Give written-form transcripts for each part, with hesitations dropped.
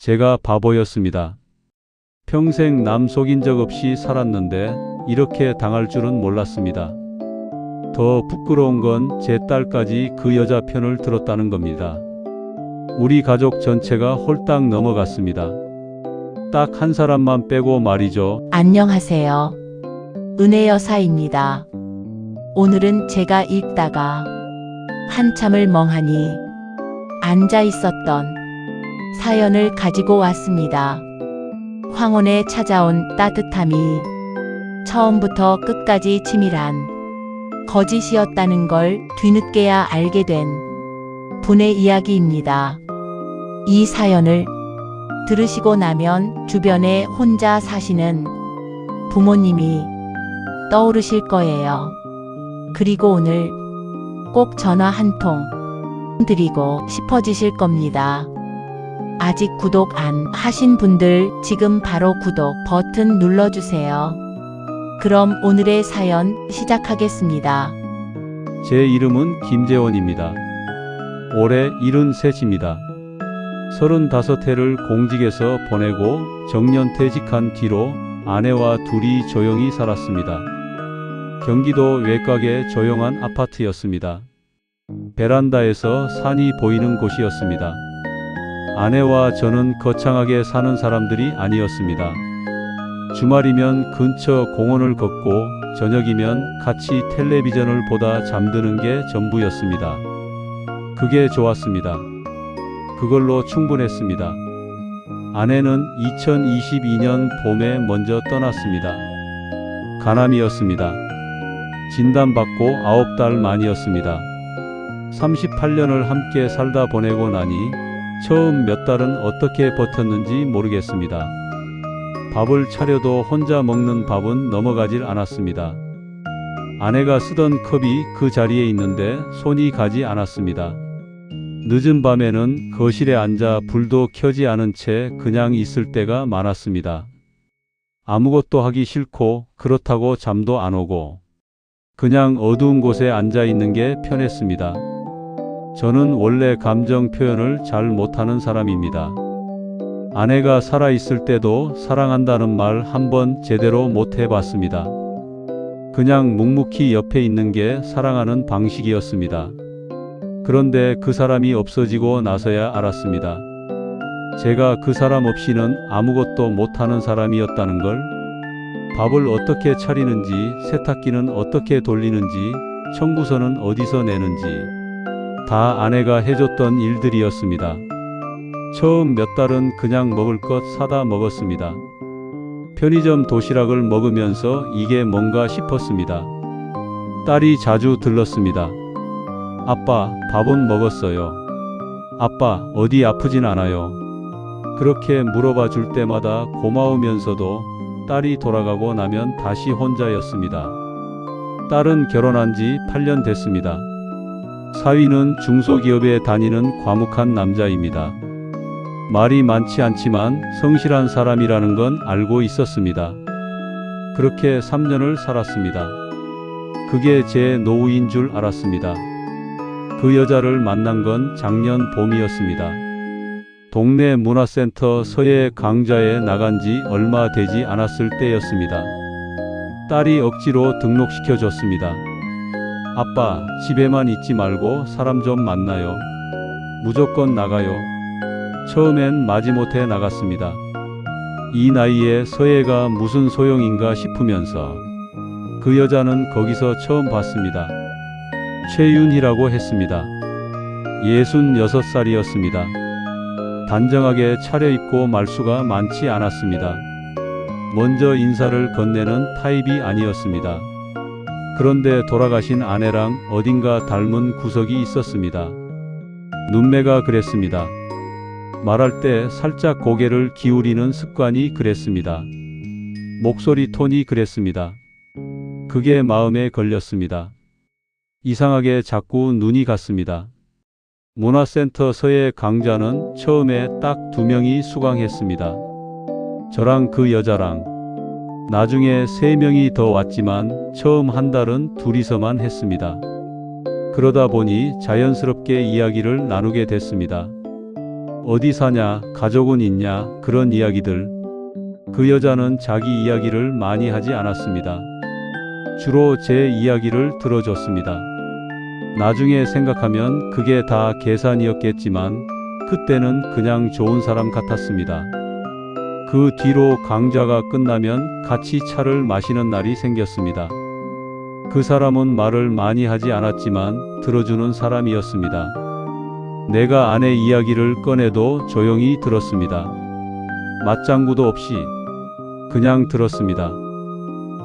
제가 바보였습니다. 평생 남 속인 적 없이 살았는데 이렇게 당할 줄은 몰랐습니다. 더 부끄러운 건 제 딸까지 그 여자 편을 들었다는 겁니다. 우리 가족 전체가 홀딱 넘어갔습니다. 딱 한 사람만 빼고 말이죠. 안녕하세요. 은혜 여사입니다. 오늘은 제가 읽다가 한참을 멍하니 앉아 있었던 사연을 가지고 왔습니다. 황혼에 찾아온 따뜻함이 처음부터 끝까지 치밀한 거짓이었다는 걸 뒤늦게야 알게 된 분의 이야기입니다. 이 사연을 들으시고 나면 주변에 혼자 사시는 부모님이 떠오르실 거예요. 그리고 오늘 꼭 전화 한 통 드리고 싶어지실 겁니다. 아직 구독 안 하신 분들 지금 바로 구독 버튼 눌러주세요. 그럼 오늘의 사연 시작하겠습니다. 제 이름은 김재원입니다. 올해 73입니다. 35해를 공직에서 보내고 정년퇴직한 뒤로 아내와 둘이 조용히 살았습니다. 경기도 외곽의 조용한 아파트였습니다. 베란다에서 산이 보이는 곳이었습니다. 아내와 저는 거창하게 사는 사람들이 아니었습니다. 주말이면 근처 공원을 걷고 저녁이면 같이 텔레비전을 보다 잠드는 게 전부였습니다. 그게 좋았습니다. 그걸로 충분했습니다. 아내는 2022년 봄에 먼저 떠났습니다. 간암이었습니다. 진단받고 9달 만이었습니다. 38년을 함께 살다 보내고 나니 처음 몇 달은 어떻게 버텼는지 모르겠습니다. 밥을 차려도 혼자 먹는 밥은 넘어가질 않았습니다. 아내가 쓰던 컵이 그 자리에 있는데 손이 가지 않았습니다. 늦은 밤에는 거실에 앉아 불도 켜지 않은 채 그냥 있을 때가 많았습니다. 아무것도 하기 싫고 그렇다고 잠도 안 오고 그냥 어두운 곳에 앉아 있는 게 편했습니다. 저는 원래 감정 표현을 잘 못하는 사람입니다. 아내가 살아있을 때도 사랑한다는 말 한 번 제대로 못 해봤습니다. 그냥 묵묵히 옆에 있는 게 사랑하는 방식이었습니다. 그런데 그 사람이 없어지고 나서야 알았습니다. 제가 그 사람 없이는 아무것도 못하는 사람이었다는 걸. 밥을 어떻게 차리는지, 세탁기는 어떻게 돌리는지, 청구서는 어디서 내는지 다 아내가 해줬던 일들이었습니다. 처음 몇 달은 그냥 먹을 것 사다 먹었습니다. 편의점 도시락을 먹으면서 이게 뭔가 싶었습니다. 딸이 자주 들렀습니다. 아빠, 밥은 먹었어요. 아빠, 어디 아프진 않아요. 그렇게 물어봐 줄 때마다 고마우면서도 딸이 돌아가고 나면 다시 혼자였습니다. 딸은 결혼한 지 8년 됐습니다. 사위는 중소기업에 다니는 과묵한 남자입니다. 말이 많지 않지만 성실한 사람이라는 건 알고 있었습니다. 그렇게 3년을 살았습니다. 그게 제 노후인 줄 알았습니다. 그 여자를 만난 건 작년 봄이었습니다. 동네 문화센터 서예 강좌에 나간 지 얼마 되지 않았을 때였습니다. 딸이 억지로 등록시켜 줬습니다. 아빠, 집에만 있지 말고 사람 좀 만나요. 무조건 나가요. 처음엔 마지못해 나갔습니다. 이 나이에 서예가 무슨 소용인가 싶으면서 그 여자는 거기서 처음 봤습니다. 최윤희라고 했습니다. 66살이었습니다. 단정하게 차려입고 말수가 많지 않았습니다. 먼저 인사를 건네는 타입이 아니었습니다. 그런데 돌아가신 아내랑 어딘가 닮은 구석이 있었습니다. 눈매가 그랬습니다. 말할 때 살짝 고개를 기울이는 습관이 그랬습니다. 목소리 톤이 그랬습니다. 그게 마음에 걸렸습니다. 이상하게 자꾸 눈이 갔습니다. 문화센터 서예 강좌는 처음에 딱 2명이 수강했습니다. 저랑 그 여자랑. 나중에 3명이 더 왔지만 처음 한 달은 둘이서만 했습니다. 그러다 보니 자연스럽게 이야기를 나누게 됐습니다. 어디 사냐, 가족은 있냐, 그런 이야기들. 그 여자는 자기 이야기를 많이 하지 않았습니다. 주로 제 이야기를 들어줬습니다. 나중에 생각하면 그게 다 계산이었겠지만 그때는 그냥 좋은 사람 같았습니다. 그 뒤로 강좌가 끝나면 같이 차를 마시는 날이 생겼습니다. 그 사람은 말을 많이 하지 않았지만 들어주는 사람이었습니다. 내가 아내 이야기를 꺼내도 조용히 들었습니다. 맞장구도 없이 그냥 들었습니다.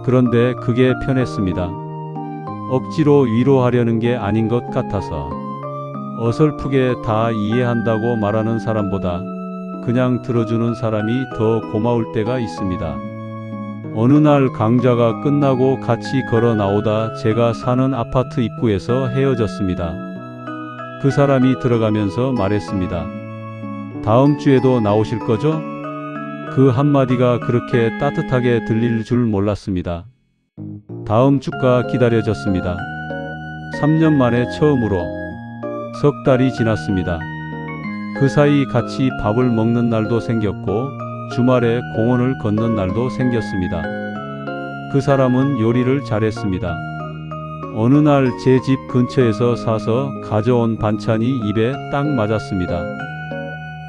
그런데 그게 편했습니다. 억지로 위로하려는 게 아닌 것 같아서. 어설프게 다 이해한다고 말하는 사람보다 그냥 들어주는 사람이 더 고마울 때가 있습니다. 어느 날 강좌가 끝나고 같이 걸어 나오다 제가 사는 아파트 입구에서 헤어졌습니다. 그 사람이 들어가면서 말했습니다. 다음 주에도 나오실 거죠? 그 한마디가 그렇게 따뜻하게 들릴 줄 몰랐습니다. 다음 주가 기다려졌습니다. 3년 만에 처음으로. 석 달이 지났습니다. 그 사이 같이 밥을 먹는 날도 생겼고 주말에 공원을 걷는 날도 생겼습니다. 그 사람은 요리를 잘했습니다. 어느 날 제 집 근처에서 사서 가져온 반찬이 입에 딱 맞았습니다.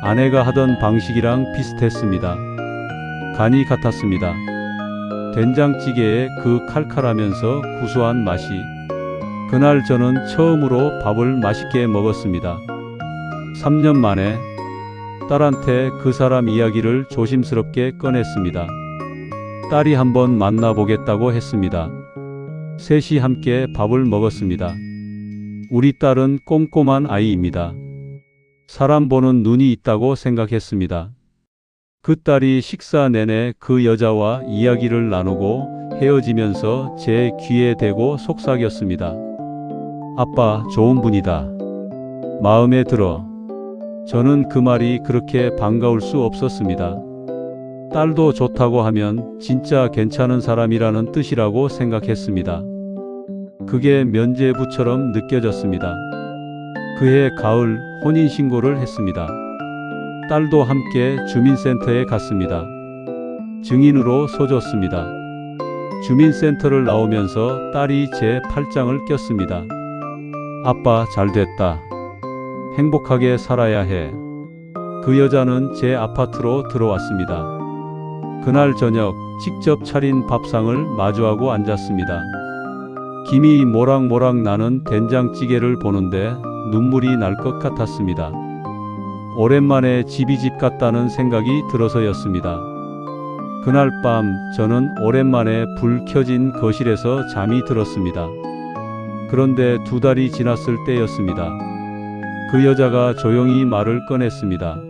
아내가 하던 방식이랑 비슷했습니다. 간이 같았습니다. 된장찌개의 그 칼칼하면서 구수한 맛이. 그날 저는 처음으로 밥을 맛있게 먹었습니다. 3년 만에 딸한테 그 사람 이야기를 조심스럽게 꺼냈습니다. 딸이 한번 만나보겠다고 했습니다. 셋이 함께 밥을 먹었습니다. 우리 딸은 꼼꼼한 아이입니다. 사람 보는 눈이 있다고 생각했습니다. 그 딸이 식사 내내 그 여자와 이야기를 나누고 헤어지면서 제 귀에 대고 속삭였습니다. 아빠, 좋은 분이다. 마음에 들어. 저는 그 말이 그렇게 반가울 수 없었습니다. 딸도 좋다고 하면 진짜 괜찮은 사람이라는 뜻이라고 생각했습니다. 그게 면죄부처럼 느껴졌습니다. 그해 가을 혼인신고를 했습니다. 딸도 함께 주민센터에 갔습니다. 증인으로 서줬습니다. 주민센터를 나오면서 딸이 제 팔짱을 꼈습니다. 아빠, 잘 됐다. 행복하게 살아야 해. 그 여자는 제 아파트로 들어왔습니다. 그날 저녁 직접 차린 밥상을 마주하고 앉았습니다. 김이 모락모락 나는 된장찌개를 보는데 눈물이 날 것 같았습니다. 오랜만에 집이 집 같다는 생각이 들어서였습니다. 그날 밤 저는 오랜만에 불 켜진 거실에서 잠이 들었습니다. 그런데 2달이 지났을 때였습니다. 그 여자가 조용히 말을 꺼냈습니다.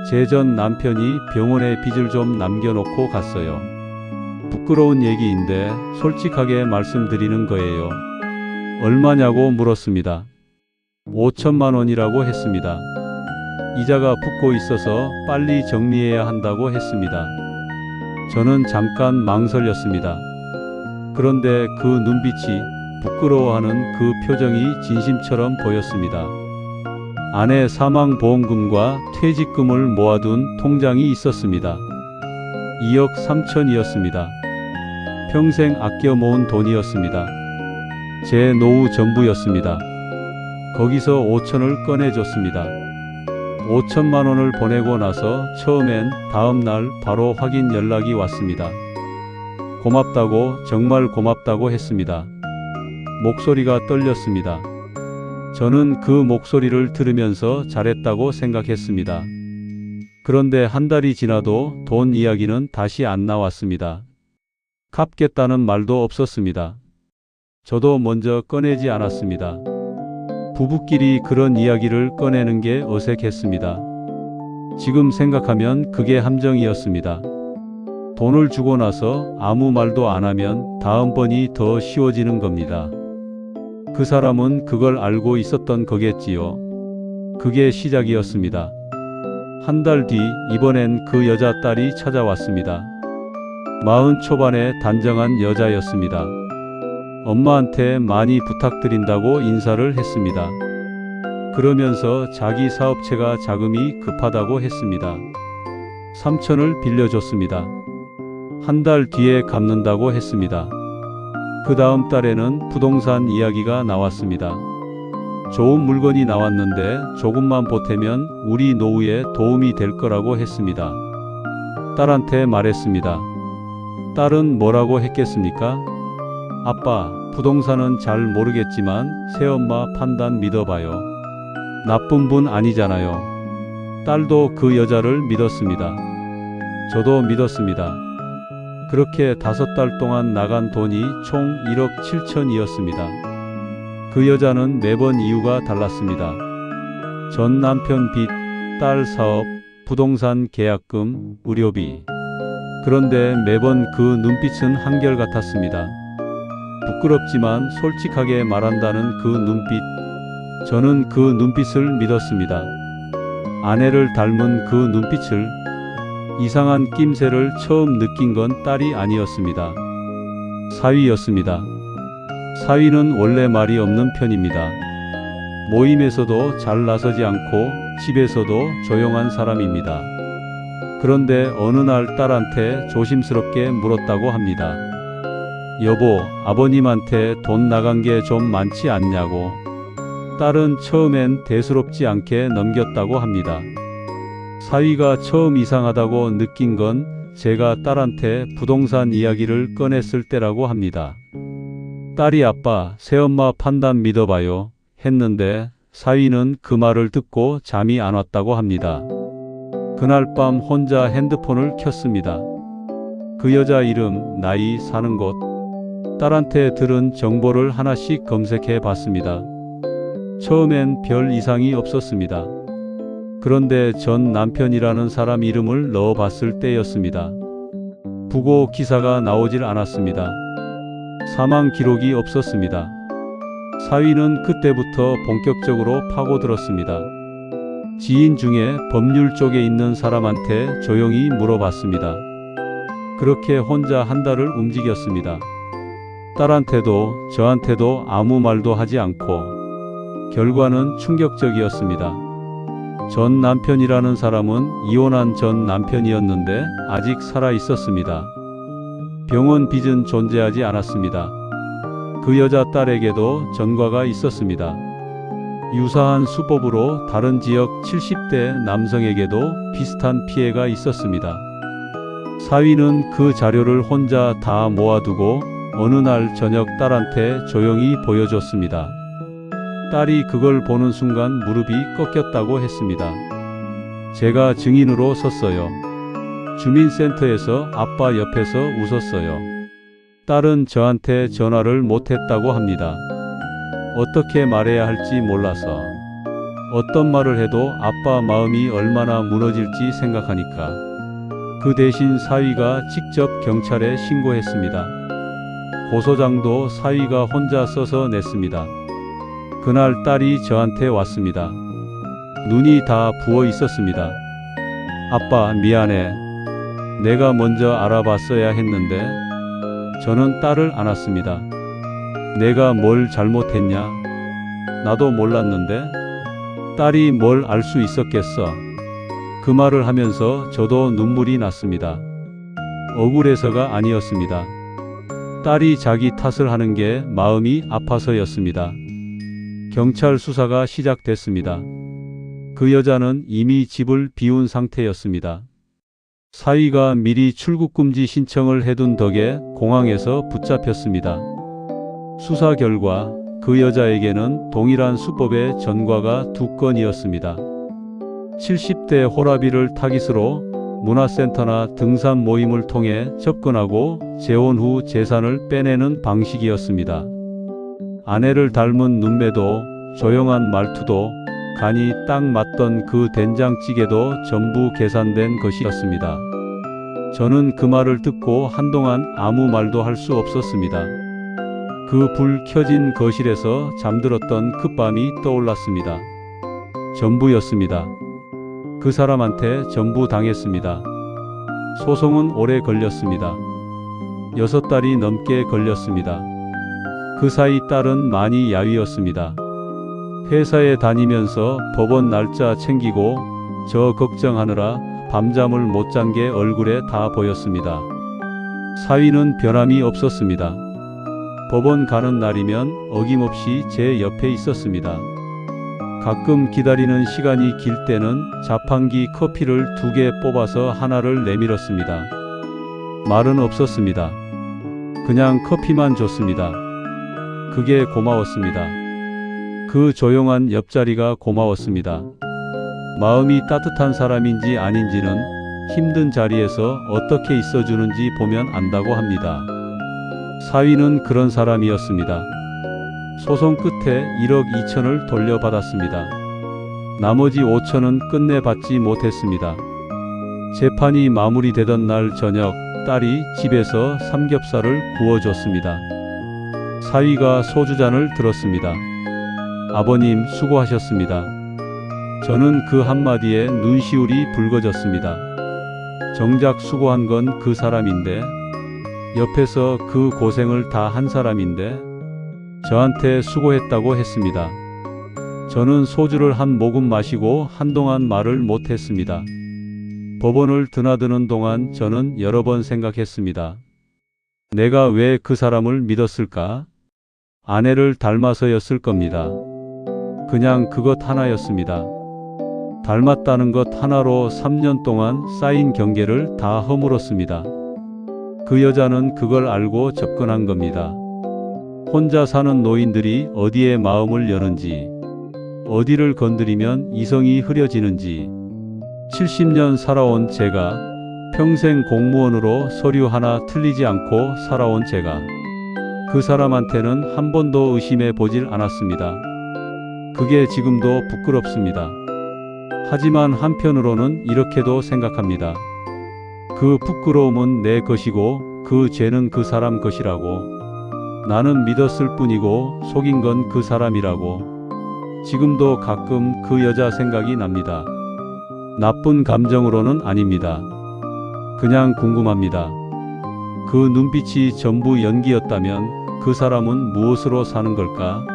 제 전 남편이 병원에 빚을 좀 남겨놓고 갔어요. 부끄러운 얘기인데 솔직하게 말씀드리는 거예요. 얼마냐고 물었습니다. 5천만 원이라고 했습니다. 이자가 붙고 있어서 빨리 정리해야 한다고 했습니다. 저는 잠깐 망설였습니다. 그런데 그 눈빛이, 부끄러워하는 그 표정이 진심처럼 보였습니다. 아내 사망보험금과 퇴직금을 모아둔 통장이 있었습니다. 2억 3천이었습니다. 평생 아껴 모은 돈이었습니다. 제 노후 전부였습니다. 거기서 5천을 꺼내줬습니다. 5천만 원을 보내고 나서 처음엔 다음 날 바로 확인 연락이 왔습니다. 고맙다고, 정말 고맙다고 했습니다. 목소리가 떨렸습니다. 저는 그 목소리를 들으면서 잘했다고 생각했습니다. 그런데 한 달이 지나도 돈 이야기는 다시 안 나왔습니다. 갚겠다는 말도 없었습니다. 저도 먼저 꺼내지 않았습니다. 부부끼리 그런 이야기를 꺼내는 게 어색했습니다. 지금 생각하면 그게 함정이었습니다. 돈을 주고 나서 아무 말도 안 하면 다음번이 더 쉬워지는 겁니다. 그 사람은 그걸 알고 있었던 거겠지요. 그게 시작이었습니다. 한 달 뒤 이번엔 그 여자 딸이 찾아왔습니다. 40 초반의 단정한 여자였습니다. 엄마한테 많이 부탁드린다고 인사를 했습니다. 그러면서 자기 사업체가 자금이 급하다고 했습니다. 3천을 빌려줬습니다. 한 달 뒤에 갚는다고 했습니다. 그 다음 달에는 부동산 이야기가 나왔습니다. 좋은 물건이 나왔는데 조금만 보태면 우리 노후에 도움이 될 거라고 했습니다. 딸한테 말했습니다. 딸은 뭐라고 했겠습니까? 아빠, 부동산은 잘 모르겠지만 새엄마 판단 믿어봐요. 나쁜 분 아니잖아요. 딸도 그 여자를 믿었습니다. 저도 믿었습니다. 그렇게 5달 동안 나간 돈이 총 1억 7천이었습니다. 그 여자는 매번 이유가 달랐습니다. 전 남편 빚, 딸 사업, 부동산 계약금, 의료비. 그런데 매번 그 눈빛은 한결같았습니다. 부끄럽지만 솔직하게 말한다는 그 눈빛. 저는 그 눈빛을 믿었습니다. 아내를 닮은 그 눈빛을. 이상한 낌새를 처음 느낀 건 딸이 아니었습니다. 사위였습니다. 사위는 원래 말이 없는 편입니다. 모임에서도 잘 나서지 않고 집에서도 조용한 사람입니다. 그런데 어느 날 딸한테 조심스럽게 물었다고 합니다. 여보, 아버님한테 돈 나간 게 좀 많지 않냐고. 딸은 처음엔 대수롭지 않게 넘겼다고 합니다. 사위가 처음 이상하다고 느낀 건 제가 딸한테 부동산 이야기를 꺼냈을 때라고 합니다. 딸이 아빠, 새엄마 판단 믿어봐요 했는데 사위는 그 말을 듣고 잠이 안 왔다고 합니다. 그날 밤 혼자 핸드폰을 켰습니다. 그 여자 이름, 나이, 사는 곳, 딸한테 들은 정보를 하나씩 검색해 봤습니다. 처음엔 별 이상이 없었습니다. 그런데 전 남편이라는 사람 이름을 넣어 봤을 때였습니다. 부고 기사가 나오질 않았습니다. 사망 기록이 없었습니다. 사위는 그때부터 본격적으로 파고들었습니다. 지인 중에 법률 쪽에 있는 사람한테 조용히 물어봤습니다. 그렇게 혼자 한 달을 움직였습니다. 딸한테도 저한테도 아무 말도 하지 않고 결과는 충격적이었습니다. 전 남편이라는 사람은 이혼한 전 남편이었는데 아직 살아 있었습니다. 병원 빚은 존재하지 않았습니다. 그 여자 딸에게도 전과가 있었습니다. 유사한 수법으로 다른 지역 70대 남성에게도 비슷한 피해가 있었습니다. 사위는 그 자료를 혼자 다 모아두고 어느 날 저녁 딸한테 조용히 보여줬습니다. 딸이 그걸 보는 순간 무릎이 꺾였다고 했습니다. 제가 증인으로 섰어요. 주민센터에서 아빠 옆에서 웃었어요. 딸은 저한테 전화를 못했다고 합니다. 어떻게 말해야 할지 몰라서. 어떤 말을 해도 아빠 마음이 얼마나 무너질지 생각하니까. 그 대신 사위가 직접 경찰에 신고했습니다. 고소장도 사위가 혼자 써서 냈습니다. 그날 딸이 저한테 왔습니다. 눈이 다 부어 있었습니다. 아빠, 미안해. 내가 먼저 알아봤어야 했는데. 저는 딸을 안았습니다. 내가 뭘 잘못했냐? 나도 몰랐는데. 딸이 뭘 알 수 있었겠어. 그 말을 하면서 저도 눈물이 났습니다. 억울해서가 아니었습니다. 딸이 자기 탓을 하는 게 마음이 아파서였습니다. 경찰 수사가 시작됐습니다. 그 여자는 이미 집을 비운 상태였습니다. 사위가 미리 출국금지 신청을 해둔 덕에 공항에서 붙잡혔습니다. 수사 결과 그 여자에게는 동일한 수법의 전과가 2건이었습니다. 70대 호라비를 타깃으로 문화센터나 등산 모임을 통해 접근하고 재혼 후 재산을 빼내는 방식이었습니다. 아내를 닮은 눈매도 조용한 말투도 간이 딱 맞던 그 된장찌개도 전부 계산된 것이었습니다. 저는 그 말을 듣고 한동안 아무 말도 할 수 없었습니다. 그 불 켜진 거실에서 잠들었던 그 밤이 떠올랐습니다. 전부였습니다. 그 사람한테 전부 당했습니다. 소송은 오래 걸렸습니다. 6달이 넘게 걸렸습니다. 그 사이 딸은 많이 야위었습니다. 회사에 다니면서 법원 날짜 챙기고 저 걱정하느라 밤잠을 못 잔 게 얼굴에 다 보였습니다. 사위는 변함이 없었습니다. 법원 가는 날이면 어김없이 제 옆에 있었습니다. 가끔 기다리는 시간이 길 때는 자판기 커피를 2개 뽑아서 하나를 내밀었습니다. 말은 없었습니다. 그냥 커피만 줬습니다. 그게 고마웠습니다. 그 조용한 옆자리가 고마웠습니다. 마음이 따뜻한 사람인지 아닌지는 힘든 자리에서 어떻게 있어주는지 보면 안다고 합니다. 사위는 그런 사람이었습니다. 소송 끝에 1억 2천을 돌려받았습니다. 나머지 5천은 끝내 받지 못했습니다. 재판이 마무리되던 날 저녁 딸이 집에서 삼겹살을 구워줬습니다. 사위가 소주잔을 들었습니다. 아버님 수고하셨습니다. 저는 그 한마디에 눈시울이 붉어졌습니다. 정작 수고한 건 그 사람인데, 옆에서 그 고생을 다 한 사람인데 저한테 수고했다고 했습니다. 저는 소주를 한 모금 마시고 한동안 말을 못했습니다. 법원을 드나드는 동안 저는 여러 번 생각했습니다. 내가 왜 그 사람을 믿었을까? 아내를 닮아서였을 겁니다. 그냥 그것 하나였습니다. 닮았다는 것 하나로 3년 동안 쌓인 경계를 다 허물었습니다. 그 여자는 그걸 알고 접근한 겁니다. 혼자 사는 노인들이 어디에 마음을 여는지, 어디를 건드리면 이성이 흐려지는지, 70년 살아온 제가, 평생 공무원으로 서류 하나 틀리지 않고 살아온 제가, 그 사람한테는 한 번도 의심해 보질 않았습니다. 그게 지금도 부끄럽습니다. 하지만 한편으로는 이렇게도 생각합니다. 그 부끄러움은 내 것이고 그 죄는 그 사람 것이라고. 나는 믿었을 뿐이고 속인 건 그 사람이라고. 지금도 가끔 그 여자 생각이 납니다. 나쁜 감정으로는 아닙니다. 그냥 궁금합니다. 그 눈빛이 전부 연기였다면 그 사람은 무엇으로 사는 걸까?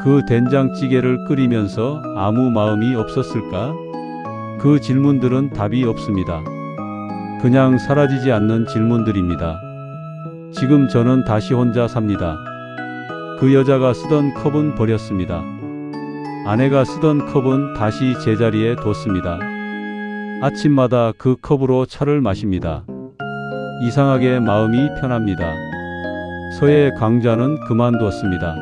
그 된장찌개를 끓이면서 아무 마음이 없었을까? 그 질문들은 답이 없습니다. 그냥 사라지지 않는 질문들입니다. 지금 저는 다시 혼자 삽니다. 그 여자가 쓰던 컵은 버렸습니다. 아내가 쓰던 컵은 다시 제자리에 뒀습니다. 아침마다 그 컵으로 차를 마십니다. 이상하게 마음이 편합니다. 서예 강좌는 그만두었습니다.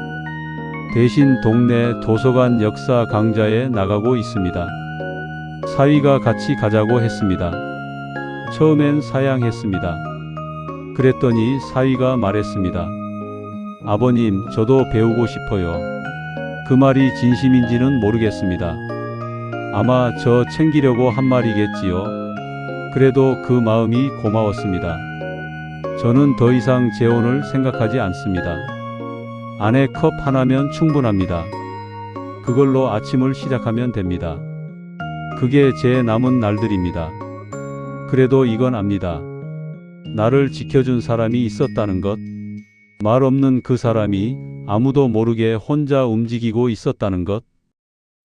대신 동네 도서관 역사 강좌에 나가고 있습니다. 사위가 같이 가자고 했습니다. 처음엔 사양했습니다. 그랬더니 사위가 말했습니다. 아버님, 저도 배우고 싶어요. 그 말이 진심인지는 모르겠습니다. 아마 저 챙기려고 한 말이겠지요. 그래도 그 마음이 고마웠습니다. 저는 더 이상 재혼을 생각하지 않습니다. 아내 컵 하나면 충분합니다. 그걸로 아침을 시작하면 됩니다. 그게 제 남은 날들입니다. 그래도 이건 압니다. 나를 지켜준 사람이 있었다는 것, 말 없는 그 사람이 아무도 모르게 혼자 움직이고 있었다는 것,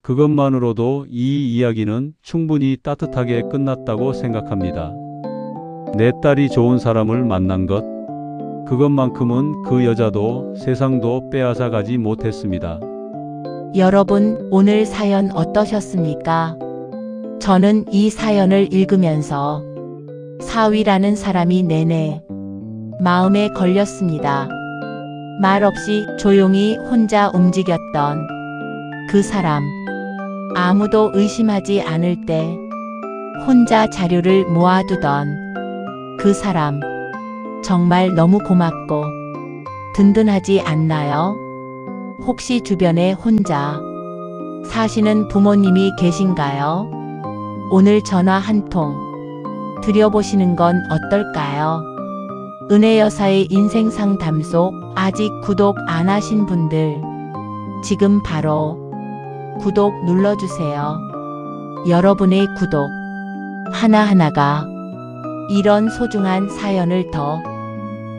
그것만으로도 이 이야기는 충분히 따뜻하게 끝났다고 생각합니다. 내 딸이 좋은 사람을 만난 것, 그것만큼은 그 여자도 세상도 빼앗아 가지 못했습니다. 여러분, 오늘 사연 어떠셨습니까? 저는 이 사연을 읽으면서 사위라는 사람이 내내 마음에 걸렸습니다. 말없이 조용히 혼자 움직였던 그 사람, 아무도 의심하지 않을 때 혼자 자료를 모아두던 그 사람, 정말 너무 고맙고 든든하지 않나요? 혹시 주변에 혼자 사시는 부모님이 계신가요? 오늘 전화 한 통 드려보시는 건 어떨까요? 은혜 여사의 인생 상담소, 아직 구독 안 하신 분들 지금 바로 구독 눌러주세요. 여러분의 구독 하나하나가 이런 소중한 사연을 더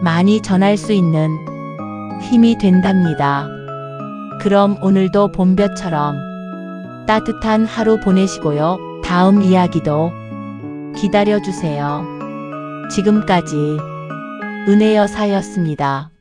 많이 전할 수 있는 힘이 된답니다. 그럼 오늘도 봄볕처럼 따뜻한 하루 보내시고요. 다음 이야기도 기다려주세요. 지금까지 은혜여사였습니다.